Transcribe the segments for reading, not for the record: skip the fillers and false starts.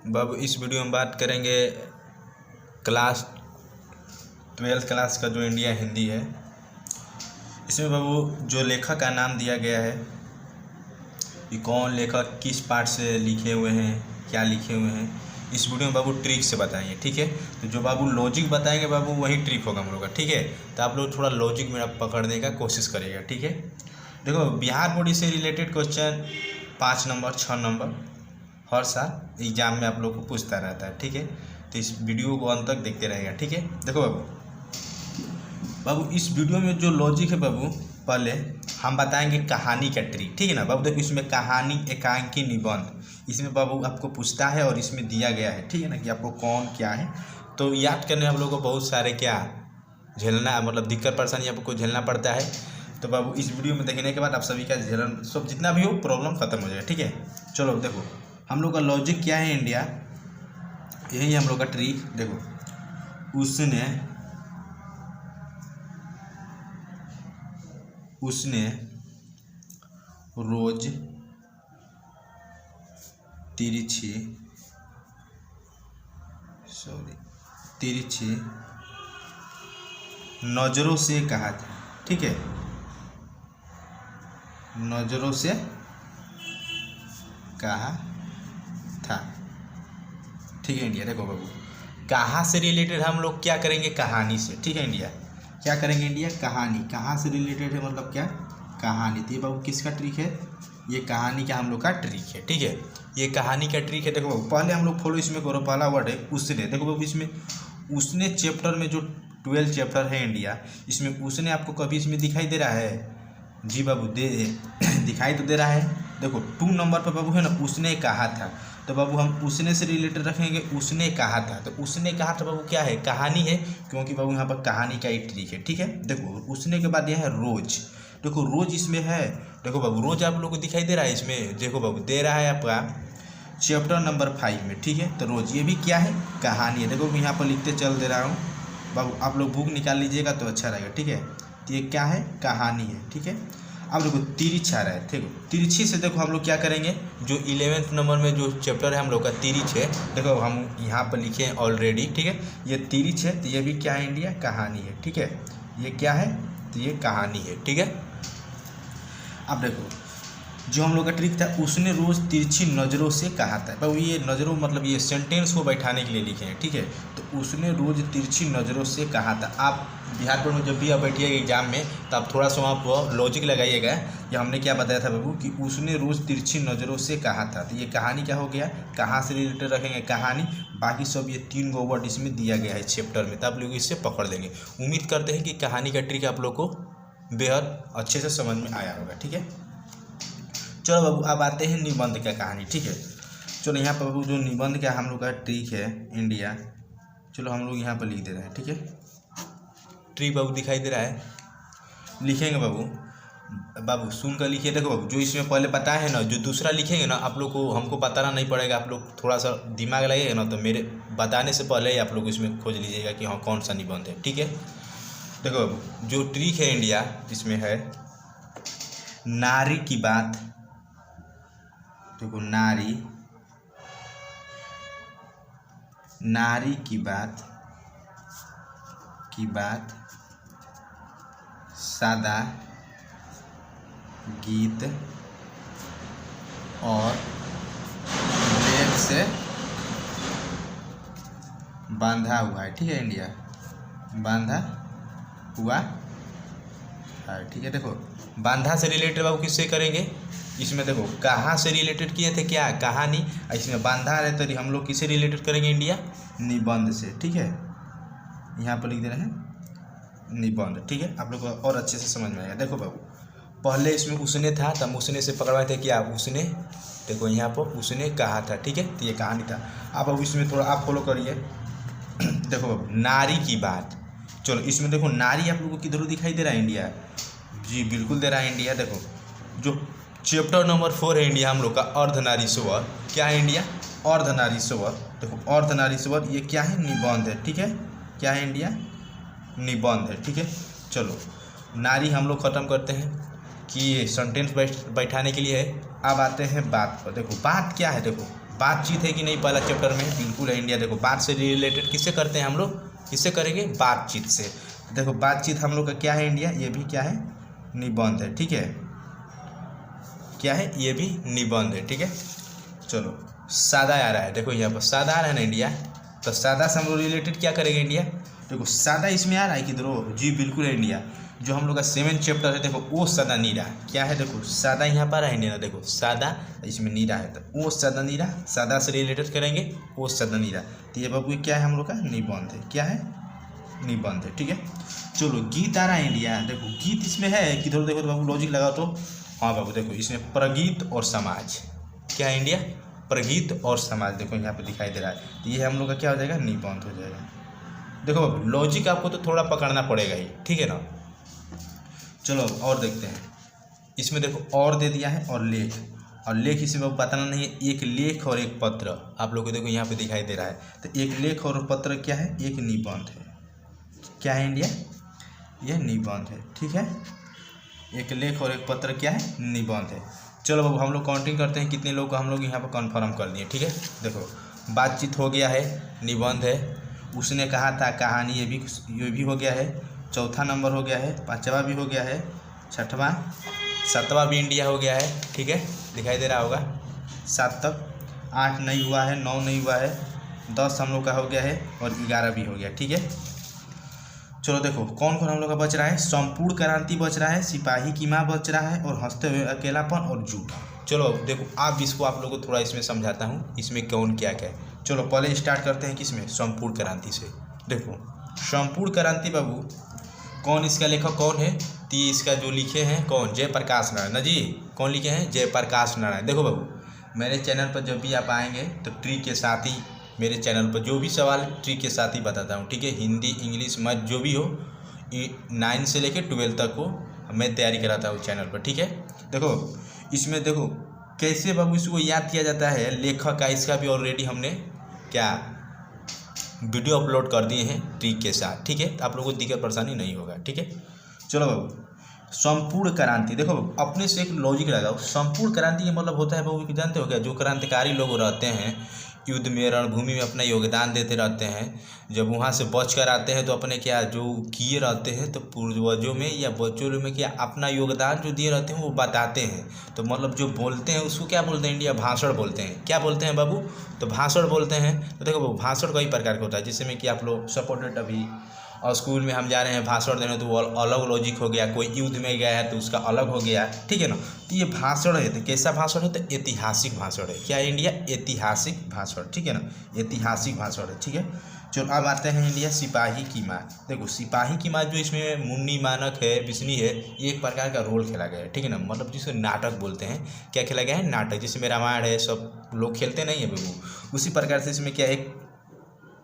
बाबू इस वीडियो में बात करेंगे क्लास 12th क्लास का जो इंडिया हिंदी है। इसमें बाबू जो लेखक का नाम दिया गया है, ये कौन लेखक किस पार्ट से लिखे हुए हैं, क्या लिखे हुए हैं, इस वीडियो में बाबू ट्रिक से बताएंगे। ठीक है, तो जो बाबू लॉजिक बताएंगे बाबू वही ट्रिक होगा हम लोग का। ठीक है, तो आप लोग थोड़ा लॉजिक में पकड़ने का कोशिश करिएगा। ठीक है, देखो बिहार बोर्ड से रिलेटेड क्वेश्चन 5 नंबर 6 नंबर हर साल एग्जाम में आप लोग को पूछता रहता है। ठीक है, तो इस वीडियो को अंत तक देखते रहेगा। ठीक है, देखो बाबू इस वीडियो में जो लॉजिक है बाबू, पहले हम बताएंगे कहानी का ट्रिक। ठीक है ना बाबू, देखो इसमें कहानी, एकांकी, निबंध, इसमें बाबू आपको पूछता है और इसमें दिया गया है। ठीक है ना, कि आपको कौन क्या है, तो याद करने हम लोग को बहुत सारे क्या झेलना, मतलब दिक्कत परेशानी आपको झेलना पड़ता है। तो बाबू इस वीडियो में देखने के बाद आप सभी का झेलन सब जितना भी हो प्रॉब्लम खत्म हो जाएगा। ठीक है, चलो देखो हम लोग का लॉजिक क्या है इंडिया, यही हम लोग का ट्रिक। देखो उसने रोज तिरछी नजरों से कहा था। ठीक है, नजरों से कहा था। ठीक है इंडिया, देखो बाबू कहाँ से रिलेटेड हम लोग क्या करेंगे, कहानी से। ठीक है इंडिया, क्या करेंगे इंडिया, कहानी। कहाँ से रिलेटेड है मतलब क्या, कहानी। तो ये बाबू किसका ट्रिक है, ये कहानी का हम लोग का ट्रिक है। ठीक है, ये कहानी का ट्रिक है। देखो बाबू पहले हम लोग फॉलो इसमें करो, पहला वर्ड है उसने। देखो बाबू इसमें उसने चैप्टर में जो 12 चैप्टर है इंडिया, इसमें उसने आपको कभी इसमें दिखाई दे रहा है? जी बाबू दिखाई तो दे रहा है। देखो 2 नंबर पर बाबू है ना, उसने कहा था, तो बाबू हम उसने से रिलेटेड रखेंगे, उसने कहा था। तो उसने कहा था बाबू क्या है, कहानी है, क्योंकि बाबू यहाँ पर कहानी का ही ट्रिक है। ठीक है, देखो उसने के बाद यह है रोज। देखो रोज इसमें है, देखो बाबू रोज आप लोग को दिखाई दे रहा है इसमें, देखो बाबू दे रहा है आपका चैप्टर नंबर 5 में। ठीक है, तो रोज ये भी क्या है, कहानी है। देखो यहाँ पर लिखते चल दे रहा हूँ बाबू, आप लोग बुक निकाल लीजिएगा तो अच्छा रहेगा। ठीक है, तो ये क्या है, कहानी है। ठीक है, अब देखो तिरछा रहा है। देखो तिरछी से देखो हम लोग क्या करेंगे, जो 11th नंबर में जो चैप्टर है हम लोग का तिरछ है, देखो हम यहाँ पर लिखे हैं ऑलरेडी। ठीक है, ये तिरछ है, तो ये भी क्या है इंडिया, कहानी है। ठीक है, ये क्या है, तो ये कहानी है। ठीक है, अब देखो जो हम लोग का ट्रिक था, उसने रोज़ तिरछी नज़रों से कहा था। बाबू ये नज़रों मतलब ये सेंटेंस को बैठाने के लिए लिखे हैं। ठीक है, तो उसने रोज़ तिरछी नज़रों से कहा था। आप बिहार बोर्ड में जब भी आप बैठिएगा एग्जाम में, तो आप थोड़ा सा वहाँ पर लॉजिक लगाइएगा। ये हमने क्या बताया था बाबू, कि उसने रोज़ तिरछी नज़रों से कहा था। तो ये कहानी क्या हो गया, कहाँ से रिलेटेड रखेंगे, कहानी। बाकी सब ये 3 गो वर्ड इसमें दिया गया है चैप्टर में, तो आप लोग इससे पकड़ लेंगे। उम्मीद करते हैं कि कहानी का ट्रिक आप लोग को बेहद अच्छे से समझ में आया होगा। ठीक है, चलो बाबू अब आते हैं निबंध का कहानी। ठीक है, चलो यहाँ पर बाबू जो निबंध का हम लोग का ट्रिक है इंडिया, चलो हम लोग यहाँ पर लिख दे रहे हैं। ठीक है, ट्रिक बाबू दिखाई दे रहा है, लिखेंगे बाबू सुन कर लिखिए। देखो बाबू जो इसमें पहले बताए हैं ना, जो दूसरा लिखेंगे ना, आप लोग को हमको बताना नहीं पड़ेगा। आप लोग थोड़ा सा दिमाग लगाइएगा ना, तो मेरे बताने से पहले ही आप लोग इसमें खोज लीजिएगा कि हाँ कौन सा निबंध है। ठीक है, देखो बाबू जो ट्रिक है इंडिया, इसमें है नारी की बात। देखो नारी की बात सादा गीत और वेद से बांधा हुआ है। ठीक है इंडिया, बांधा हुआ है। ठीक है, देखो बांधा से रिलेटेड बाबू किससे करेंगे, इसमें देखो कहाँ से रिलेटेड किए थे, क्या कहानी, इसमें बांधा रहे तो हम लोग किसे रिलेटेड करेंगे इंडिया, निबंध से। ठीक है, यहाँ पर लिख दे रहे हैं निबंध। ठीक है, आप लोग को और अच्छे से समझ में आएगा। देखो बाबू पहले इसमें उसने था, तब उसने से पकड़वाए थे क्या, उसने। देखो यहाँ पर उसने कहा था। ठीक है, तो ये कहानी था। अब इसमें थोड़ा आप फॉलो करिए। देखो बाबू नारी की बात, चलो इसमें देखो नारी आप लोग को किधर दिखाई दे रहा है इंडिया, जी बिल्कुल दे रहा है इंडिया। देखो जो चैप्टर नंबर 4 है इंडिया हम लोग का, अर्धनारीश्वर। क्या है इंडिया, अर्धनारीश्वर। देखो अर्धनारीश्वर ये क्या है, निबंध है। ठीक है, क्या है इंडिया, निबंध है। ठीक है, चलो नारी हम लोग ख़त्म करते हैं कि ये सेंटेंस बैठाने के लिए है। अब आते हैं बात पर। देखो बात क्या है, देखो बातचीत है कि नहीं पहला चैप्टर में? बिल्कुल है इंडिया। देखो बात से रिलेटेड किससे करते हैं हम लोग? किससे करेंगे? बातचीत से। देखो बातचीत हम लोग का क्या है इंडिया? ये भी क्या है? निबंध है, ठीक है। क्या है? ये भी निबंध है, ठीक है। चलो सादा आ रहा है, देखो यहाँ पर सादा आ रहा है ना इंडिया, तो सादा से हम लोग रिलेटेड क्या करेंगे इंडिया? देखो सादा इसमें आ रहा है किधरों? जी बिल्कुल है इंडिया। जो हम लोग का 7 चैप्टर है, देखो ओ सदा नीरा क्या है? देखो सादा यहाँ पर है इंडिया ना, देखो सादा इसमें नीरा है, तो ओ सदा नीरा, सादा से रिलेटेड करेंगे ओ सदा नीरा। तो ये बाबू क्या है हम लोग का? निबंध है। क्या है? निबंध है, ठीक है। चलो गीत आ रहा है इंडिया, देखो गीत इसमें है किधर? देखो तो बाबू लॉजिक लगाओ तो, हाँ बाबू देखो इसमें प्रगीत और समाज, क्या है इंडिया? प्रगीत और समाज, देखो यहाँ पे दिखाई दे रहा है। तो ये हम लोग का क्या हो जाएगा? निबंध हो जाएगा। देखो बाबू लॉजिक आपको तो थोड़ा पकड़ना पड़ेगा ही, ठीक है ना। चलो और देखते हैं, इसमें देखो और दे दिया है और लेख, और लेख इसमें बताना नहीं है, एक लेख और एक पत्र आप लोग को देखो यहाँ पे दिखाई दे रहा है। तो एक लेख और पत्र क्या है? एक निबंध है। क्या है इंडिया? यह निबंध है, ठीक है। एक लेख और एक पत्र क्या है? निबंध है। चलो बाबू हम लोग काउंटिंग करते हैं कितने लोग को हम लोग यहाँ पर कन्फर्म कर दिए, ठीक है। देखो बातचीत हो गया है, निबंध है, उसने कहा था कहानी, ये भी हो गया है, चौथा नंबर हो गया है, पाँचवा भी हो गया है, छठवां, सातवां भी इंडिया हो गया है, ठीक है। दिखाई दे रहा होगा 7 तक, 8 नहीं हुआ है, 9 नहीं हुआ है, 10 हम लोग का हो गया है और 11 भी हो गया, ठीक है। चलो देखो कौन कौन हम लोग का बच रहा है? संपूर्ण क्रांति बच रहा है, सिपाही की माँ बच रहा है, और हंसते हुए अकेलापन और झूठा। चलो देखो आप इसको आप लोगों को थोड़ा इसमें समझाता हूँ, इसमें कौन क्या क्या है। चलो पहले स्टार्ट करते हैं किसमें? संपूर्ण क्रांति से। देखो संपूर्ण क्रांति बाबू कौन इसका लेखक कौन है? तो इसका जो लिखे हैं कौन? जयप्रकाश नारायण ना जी। कौन लिखे हैं? जयप्रकाश नारायण। देखो बाबू मेरे चैनल पर जब भी आप आएंगे तो ट्रिक के साथ ही मेरे चैनल पर जो भी सवाल ट्रिक के साथ ही बताता हूँ, ठीक है। हिंदी, इंग्लिश, मैथ जो भी हो, 9 से लेकर 12 तक हो मैं तैयारी कराता हूँ चैनल पर, ठीक है। देखो इसमें देखो कैसे बाबू इसको याद किया जाता है लेखक का, इसका भी ऑलरेडी हमने क्या वीडियो अपलोड कर दिए हैं ट्रिक के साथ, ठीक है। तो आप लोगों को दिक्कत परेशानी नहीं होगा, ठीक है। चलो बाबू संपूर्ण क्रांति, देखो अपने से एक लॉजिक लगाओ। संपूर्ण क्रांति ये मतलब होता है बाबू जानते हो क्या? जो क्रांतिकारी लोग रहते हैं युद्ध में, रणभूमि में अपना योगदान देते रहते हैं, जब वहाँ से बच कर आते हैं तो अपने क्या जो किए रहते हैं तो पूर्वजों में या बच्चों में क्या अपना योगदान जो दिए रहते हैं वो बताते हैं। तो मतलब जो बोलते हैं उसको क्या बोलते हैं इंडिया? भाषण बोलते हैं। क्या बोलते हैं बाबू? तो भाषण बोलते हैं। तो देखो बाबू भाषण कई प्रकार का होता है, जिसमें कि आप लोग सपोर्टेड अभी और स्कूल में हम जा रहे हैं भाषण देने, तो वो अलग लॉजिक हो गया, कोई युद्ध में गया है तो उसका अलग हो गया, ठीक है ना। तो ये भाषण है, तो कैसा भाषण है? तो ऐतिहासिक भाषण है। क्या है इंडिया? ऐतिहासिक भाषण, ठीक है ना, ऐतिहासिक भाषण है, ठीक है। चलो अब आते हैं इंडिया सिपाही की माँ। देखो सिपाही की माँ जो इसमें मुन्नी मानक है, बिस्नी है, ये एक प्रकार का रोल खेला गया है, ठीक है ना। मतलब जिसे नाटक बोलते हैं, क्या खेला गया है? नाटक। जिसमें रामायण है सब लोग खेलते नहीं है बाबू, उसी प्रकार से इसमें क्या एक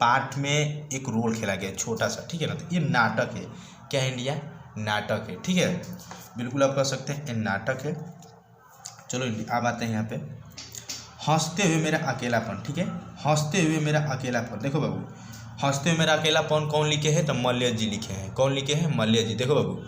पार्ट में एक रोल खेला गया छोटा सा, ठीक है ना। तो ये नाटक है। क्या है इंडिया? नाटक है, ठीक है। बिल्कुल आप कह सकते हैं ये नाटक है। चलो अब आते हैं यहाँ पे हंसते हुए मेरा अकेलापन, ठीक है। हंसते हुए मेरा अकेलापन, देखो बाबू हंसते हुए मेरा अकेलापन कौन लिखे हैं? तो मल्य जी लिखे हैं। कौन लिखे हैं? मल्य जी। देखो बाबू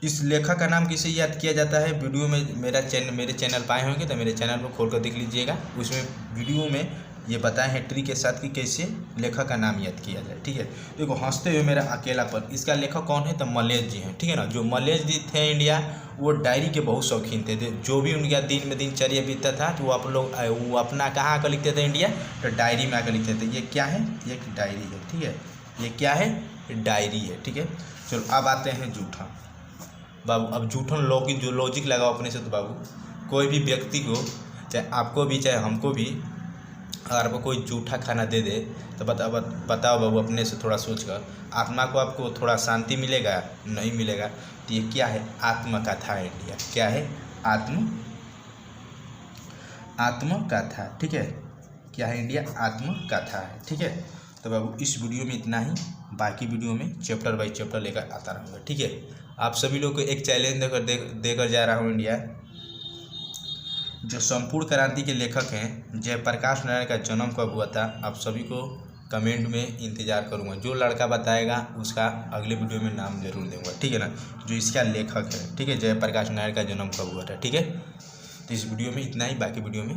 इस लेखक का नाम किसे याद किया जाता है? वीडियो में मेरे चैनल पर आए होंगे तो मेरे चैनल को खोल कर देख लीजिएगा, उसमें वीडियो में ये बताए हैं ट्रिक के साथ कि कैसे लेखक का नाम याद किया जाए, ठीक है। देखो हंसते हुए मेरा अकेलापन, इसका लेखक कौन है? तो मल्लेश जी हैं, ठीक है ना। जो मल्लेश जी थे इंडिया, वो डायरी के बहुत शौकीन थे। जो भी उनका दिन में दिनचर्या बीतता था तो वो अपना कहाँ आकर लिखते थे इंडिया? तो डायरी में आकर लिखते थे। ये क्या है? ये एक डायरी है, ठीक है। ये क्या है? डायरी है, ठीक है। चलो अब आते हैं जूठा बाबू। अब जूठन लॉजिक लगाओ अपने से। तो बाबू कोई भी व्यक्ति को, चाहे आपको भी चाहे हमको भी, अगर आपको कोई जूठा खाना दे दे तो बताओ बाबू अपने से थोड़ा सोच कर, आत्मा को आपको थोड़ा शांति मिलेगा? नहीं मिलेगा। तो ये क्या है? आत्मकथा है इंडिया। क्या है? आत्मकथा, ठीक है। क्या है इंडिया? आत्मकथा है, ठीक है। तो बाबू इस वीडियो में इतना ही, बाकी वीडियो में चैप्टर बाई चैप्टर लेकर आता रहूँगा, ठीक है। आप सभी लोग को एक चैलेंज देकर जा रहा हूँ इंडिया। जो संपूर्ण क्रांति के लेखक हैं जयप्रकाश नारायण का जन्म कब हुआ था, आप सभी को कमेंट में इंतज़ार करूंगा। जो लड़का बताएगा उसका अगले वीडियो में नाम जरूर दूंगा, ठीक है ना। जो इसका लेखक है, ठीक है, जयप्रकाश नारायण का जन्म कब हुआ था, ठीक है। तो इस वीडियो में इतना ही, बाकी वीडियो में